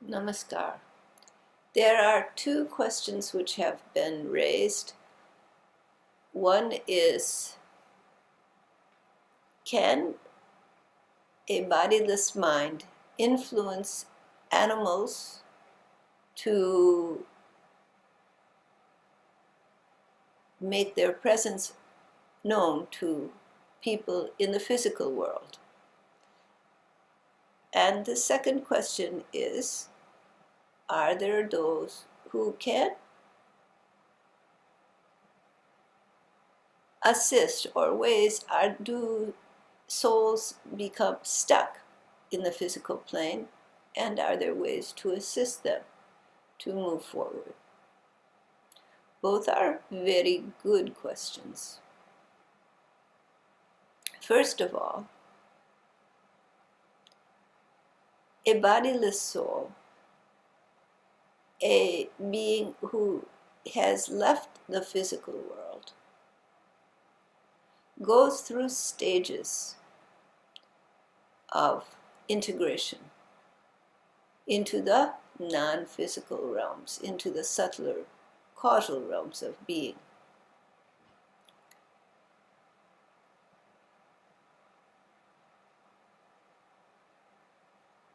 Namaskar. There are two questions which have been raised. One is, can a bodiless mind influence animals to make their presence known to people in the physical world? And the second question is, are there those who can assist, or do souls become stuck in the physical plane, and are there ways to assist them to move forward? Both are very good questions. First of all, a bodiless soul, a being who has left the physical world, goes through stages of integration into the non-physical realms, into the subtler causal realms of being.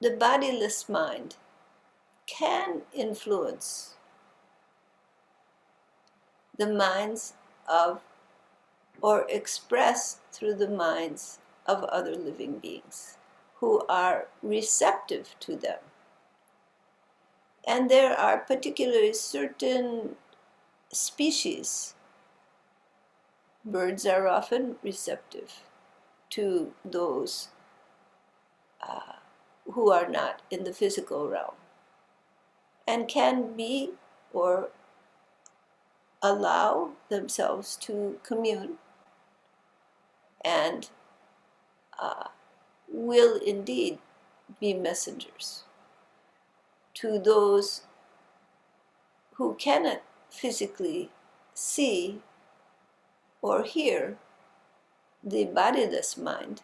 The bodiless mind can influence the minds of, or express through the minds of other living beings who are receptive to them. And there are particularly certain species. Birds are often receptive to those who are not in the physical realm, and can be or allow themselves to commune, and will indeed be messengers to those who cannot physically see or hear the bodiless mind,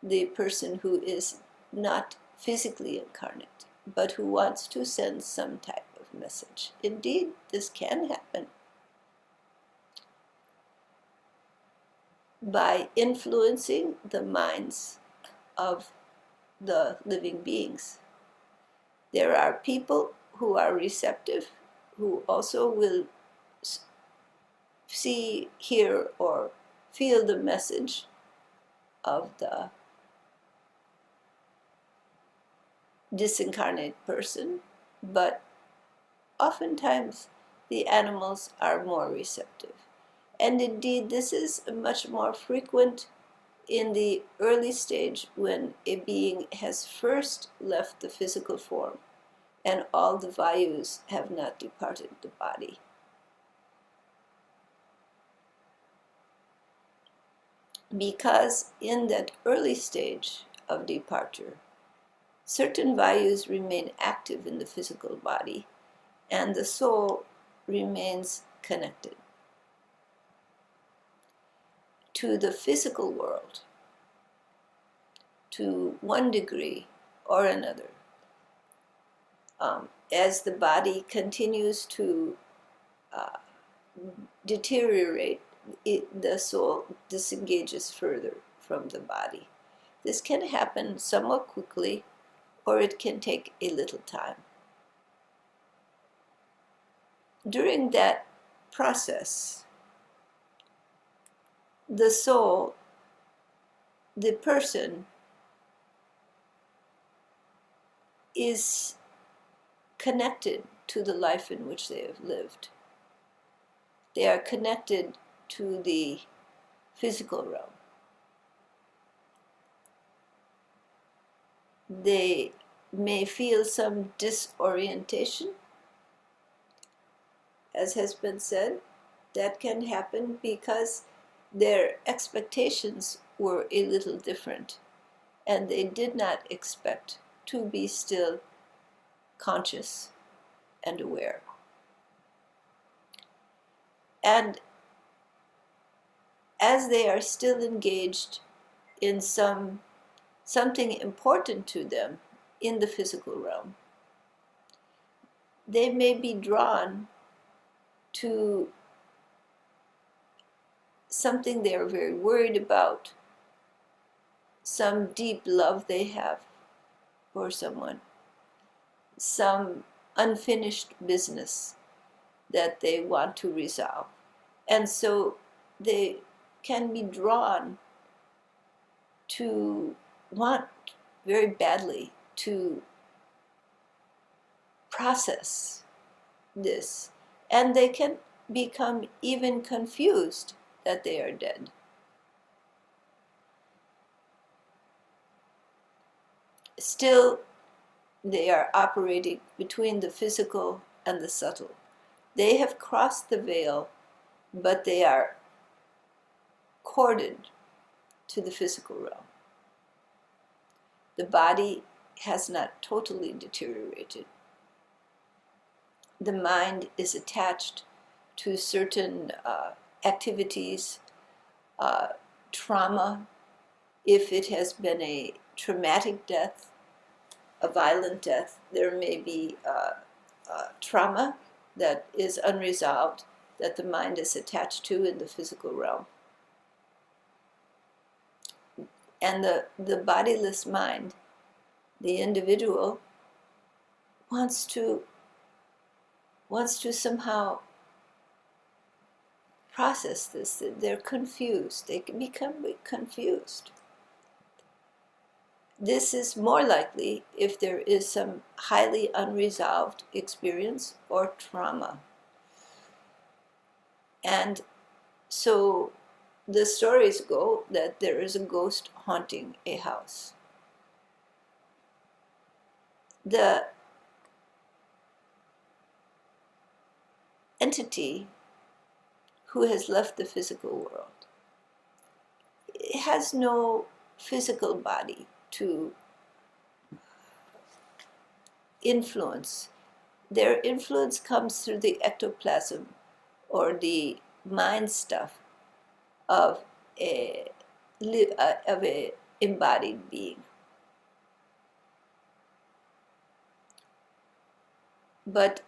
the person who is not physically incarnate, but who wants to send some type of message. Indeed, this can happen by influencing the minds of the living beings. There are people who are receptive, who also will see, hear, or feel the message of the disincarnate person, but oftentimes the animals are more receptive. And indeed, this is much more frequent in the early stage, when a being has first left the physical form and all the vayus have not departed the body. Because in that early stage of departure, certain vayus remain active in the physical body, and the soul remains connected to the physical world to one degree or another. As the body continues to deteriorate, the soul disengages further from the body. This can happen somewhat quickly, or it can take a little time. During that process, the soul, the person, is connected to the life in which they have lived. They are connected to the physical realm. They may feel some disorientation, as has been said. That can happen because their expectations were a little different, and they did not expect to be still conscious and aware. And as they are still engaged in something important to them in the physical realm, they may be drawn to something they are very worried about, some deep love they have for someone, some unfinished business that they want to resolve. And so they can be drawn to want very badly to process this. And they can become even confused that they are dead. Still, they are operating between the physical and the subtle. They have crossed the veil, but they are corded to the physical realm. The body has not totally deteriorated. The mind is attached to certain activities, trauma, if it has been a traumatic death, a violent death, there may be trauma that is unresolved that the mind is attached to in the physical realm. And the bodiless mind, the individual, wants to somehow process this. They're confused. They can become confused. This is more likely if there is some highly unresolved experience or trauma. And so the stories go that there is a ghost haunting a house. The entity who has left the physical world has no physical body to influence. Their influence comes through the ectoplasm or the mind stuff of a embodied being. But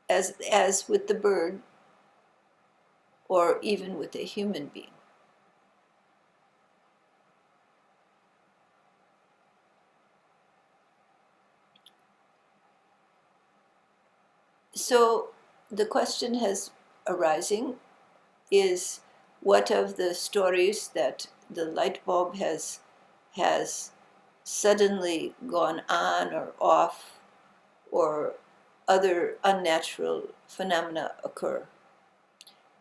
as with the bird, or even with a human being, so the question has arising is, what of the stories that the light bulb has suddenly gone on or off, or other unnatural phenomena occur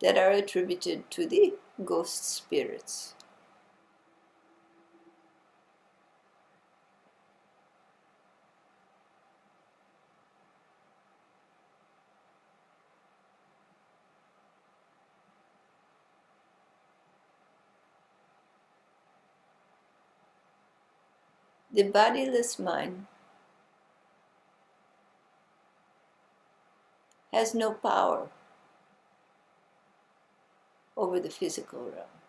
that are attributed to the ghost spirits? The bodiless mind has no power over the physical realm.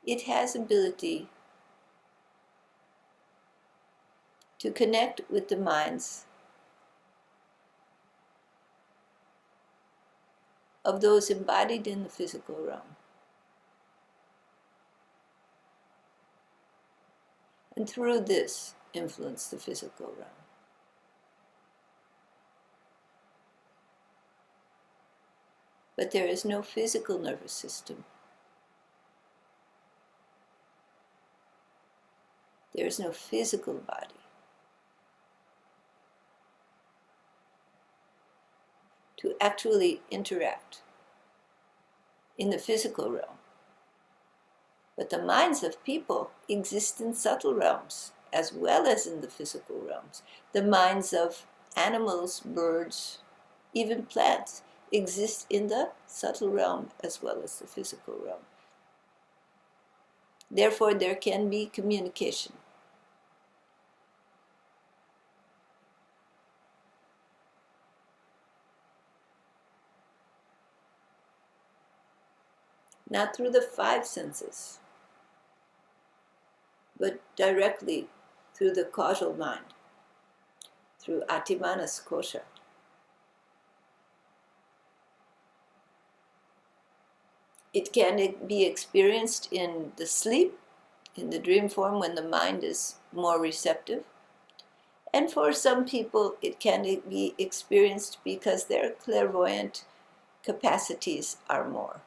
It has ability to connect with the minds of those embodied in the physical realm. And through this, influence the physical realm. But there is no physical nervous system. There is no physical body to actually interact in the physical realm. But the minds of people exist in subtle realms as well as in the physical realms. The minds of animals, birds, even plants exist in the subtle realm as well as the physical realm. Therefore, there can be communication. Not through the five senses, but directly through the causal mind. through Atimanas Kosha. It can be experienced in the sleep, in the dream form, when the mind is more receptive. And for some people, it can be experienced because their clairvoyant capacities are more.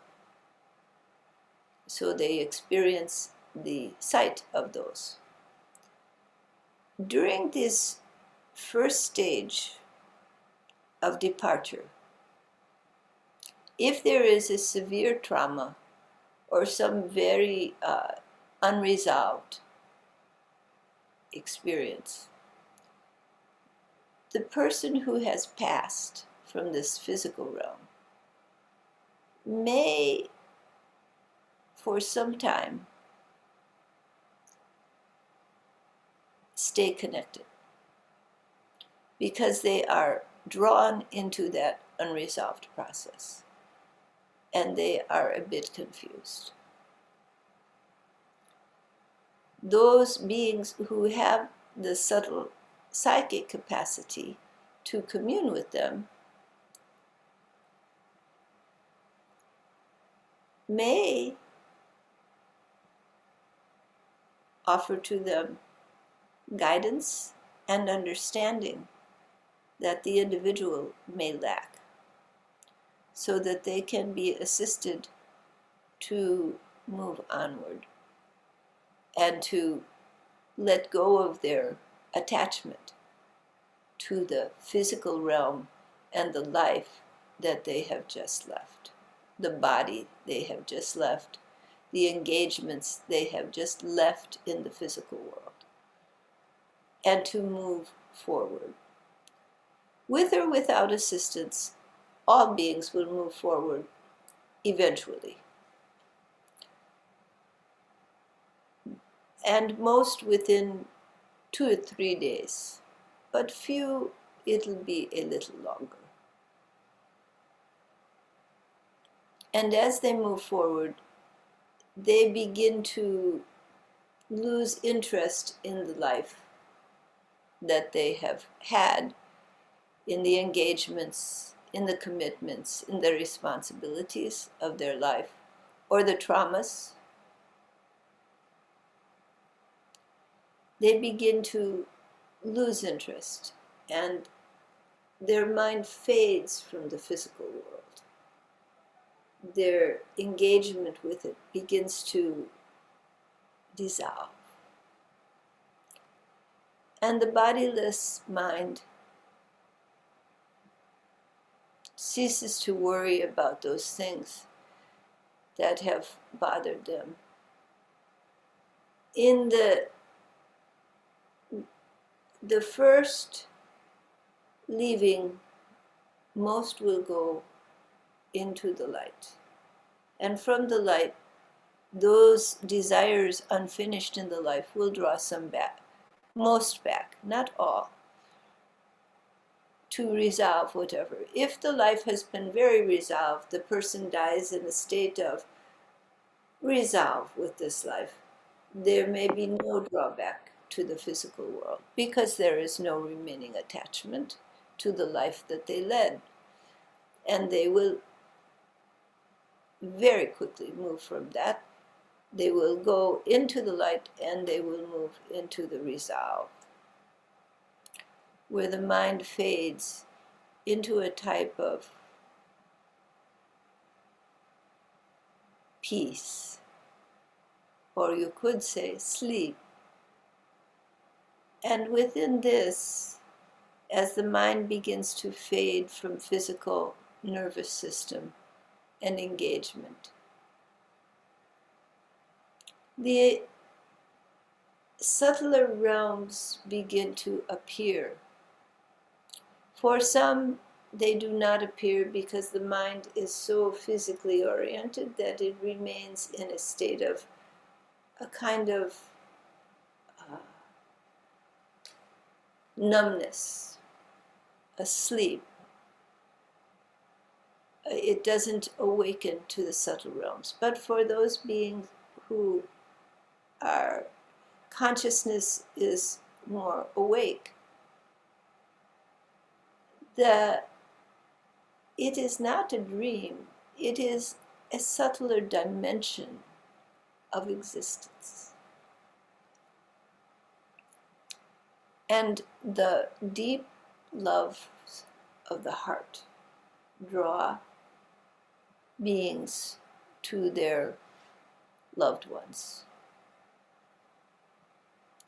So they experience the sight of those. During this first stage of departure, if there is a severe trauma or some very unresolved experience, the person who has passed from this physical realm may, for some time, stay connected because they are drawn into that unresolved process and they are a bit confused. Those beings who have the subtle psychic capacity to commune with them may offer to them guidance and understanding that the individual may lack, so that they can be assisted to move onward and to let go of their attachment to the physical realm and the life that they have just left, the body they have just left, the engagements they have just left in the physical world, and to move forward. With or without assistance, all beings will move forward eventually. And most within 2 or 3 days, but few, it'll be a little longer. And as they move forward, they begin to lose interest in the life that they have had, in the engagements, in the commitments, in the responsibilities of their life, or the traumas. They begin to lose interest, and their mind fades from the physical world. Their engagement with it begins to dissolve. And the bodiless mind ceases to worry about those things that have bothered them. In the first leaving, most will go into the light. And from the light, those desires unfinished in the life will draw some back, most back, not all, to resolve whatever. If the life has been very resolved, the person dies in a state of resolve with this life. There may be no drawback to the physical world because there is no remaining attachment to the life that they led. And they will very quickly move from that. They will go into the light and they will move into the resolve, where the mind fades into a type of peace, or you could say sleep. And within this, as the mind begins to fade from physical nervous system and engagement, the subtler realms begin to appear. For some, they do not appear because the mind is so physically oriented that it remains in a state of a kind of numbness, asleep. It doesn't awaken to the subtle realms. But for those beings who are consciousness is more awake, that it is not a dream, it is a subtler dimension of existence. And the deep love of the heart draw beings to their loved ones,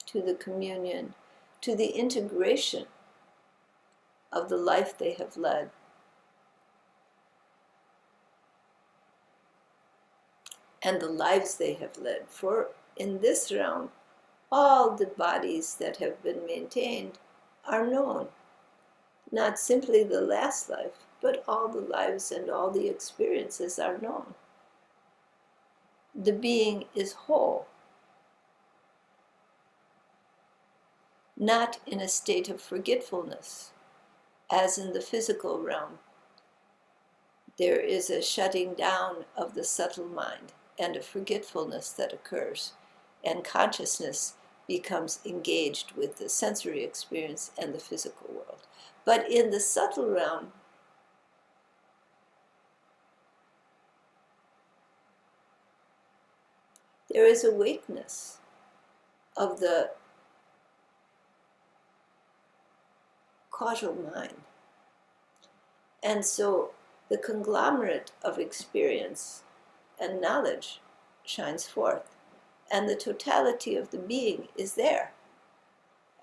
to the communion, to the integration of the life they have led. And the lives they have led. For in this realm, all the bodies that have been maintained are known. Not simply the last life, but all the lives and all the experiences are known. The being is whole, not in a state of forgetfulness, as in the physical realm. There is a shutting down of the subtle mind and a forgetfulness that occurs, and consciousness becomes engaged with the sensory experience and the physical world. But in the subtle realm, there is awakeness of the causal mind. And so the conglomerate of experience and knowledge shines forth, and the totality of the being is there.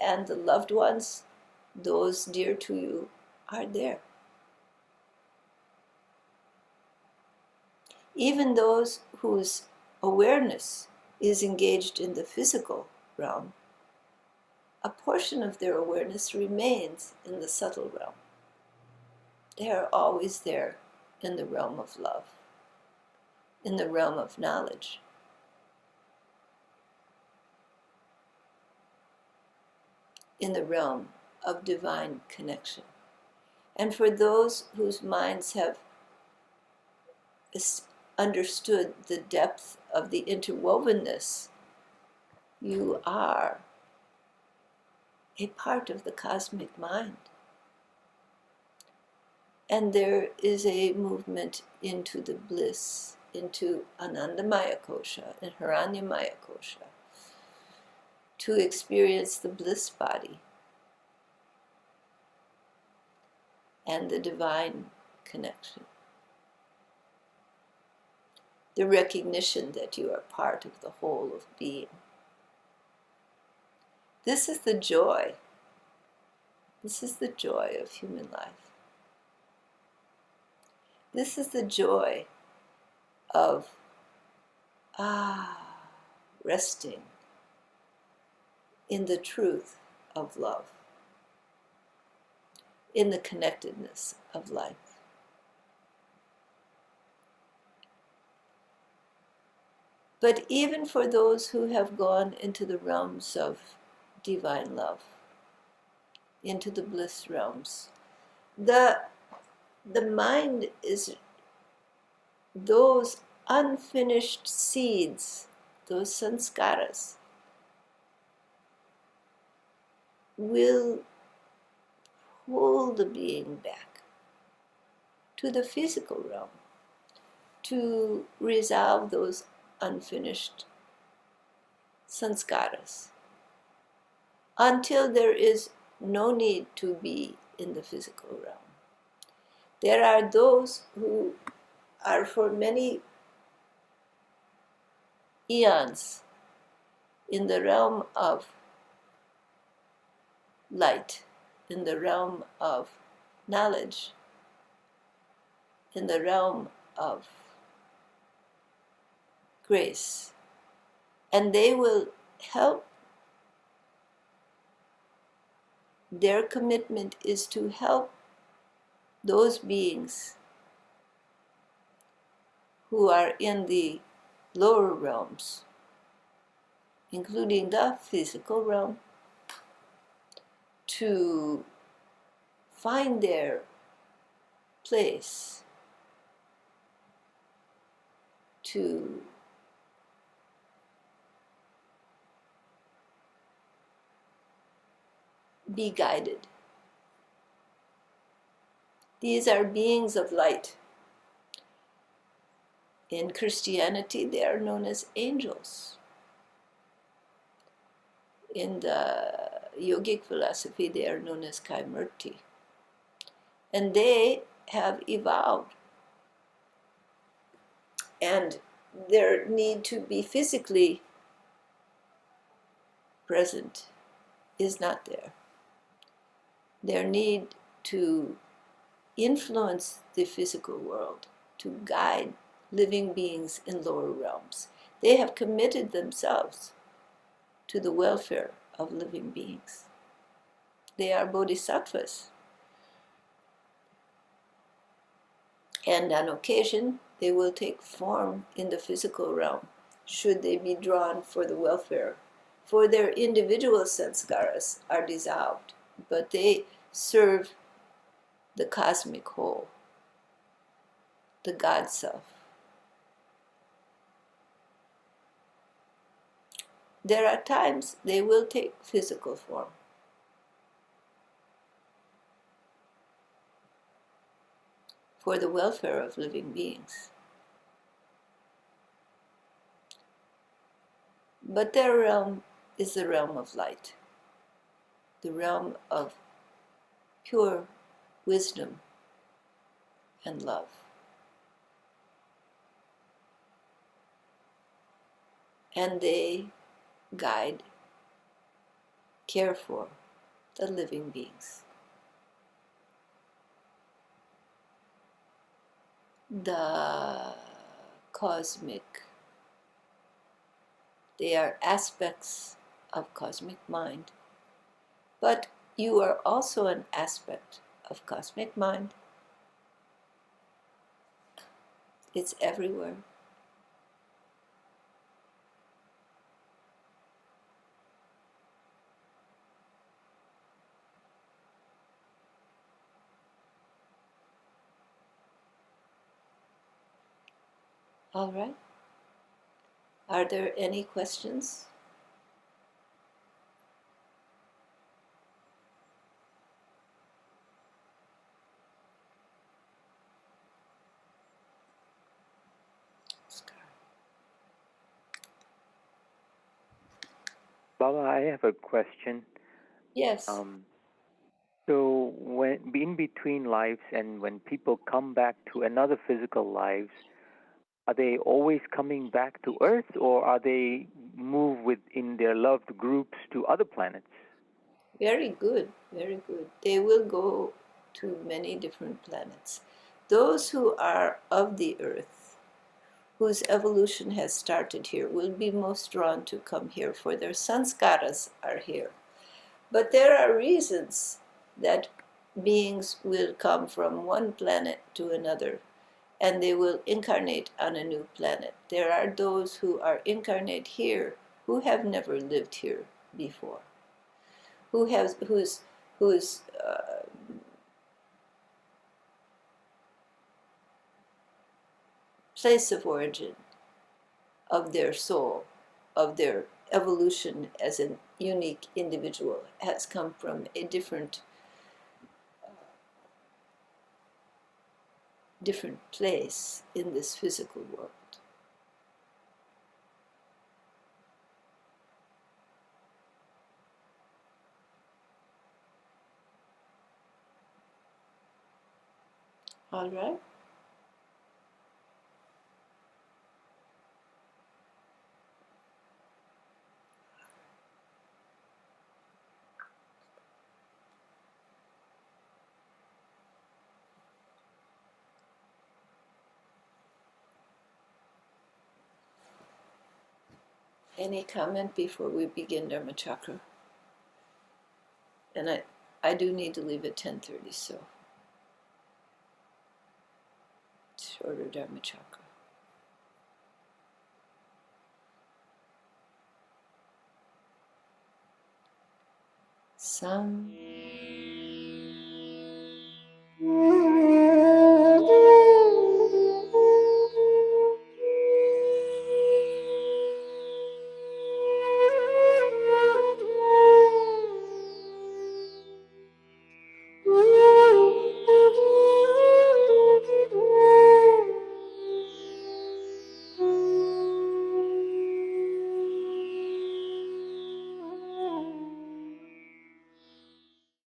And the loved ones, those dear to you, are there. Even those whose awareness is engaged in the physical realm, a portion of their awareness remains in the subtle realm. They are always there in the realm of love, in the realm of knowledge. In the realm of divine connection. And for those whose minds have understood the depth of the interwovenness, you are a part of the cosmic mind. And there is a movement into the bliss, into Anandamaya Kosha and Hiranyamaya Kosha, to experience the bliss body and the divine connection. The recognition that you are part of the whole of being. This is the joy. This is the joy of human life. This is the joy of resting in the truth of love, in the connectedness of life. But even for those who have gone into the realms of divine love, into the bliss realms, the mind is those unfinished seeds, those sanskaras, will pull the being back to the physical realm to resolve those unfinished sanskaras until there is no need to be in the physical realm. There are those who are for many eons in the realm of light, in the realm of knowledge, in the realm of grace. And they will help. Their commitment is to help those beings who are in the lower realms, including the physical realm, to find their place, to be guided These are beings of light. In Christianity, they are known as angels. In the yogic philosophy, they are known as Kaimurti. And they have evolved. And their need to be physically present is not there. Their need to influence the physical world, to guide living beings in lower realms. They have committed themselves to the welfare of living beings. They are bodhisattvas. And on occasion, they will take form in the physical realm, should they be drawn for the welfare. For their individual sanskaras are dissolved, but they serve the cosmic whole, the God Self. There are times they will take physical form. For the welfare of living beings. But their realm is the realm of light, the realm of pure wisdom and love. And they guide, care for the living beings. The cosmic, they are aspects of cosmic mind. But you are also an aspect of cosmic mind. It's everywhere. All right. Are there any questions? Baba, I have a question. Yes. So when in between lives and when people come back to another physical lives, are they always coming back to Earth, or are they move within their loved groups to other planets? Very good, very good. They will go to many different planets. Those who are of the earth, whose evolution has started here, will be most drawn to come here, for their sanskaras are here. But there are reasons that beings will come from one planet to another, and they will incarnate on a new planet. There are those who are incarnate here who have never lived here before, whose place of origin of their soul, of their evolution as a unique individual, has come from a different place in this physical world. All right? Any comment before we begin Dharma Chakra? And I do need to leave at 10:30, so shorter Dharma Chakra. Sam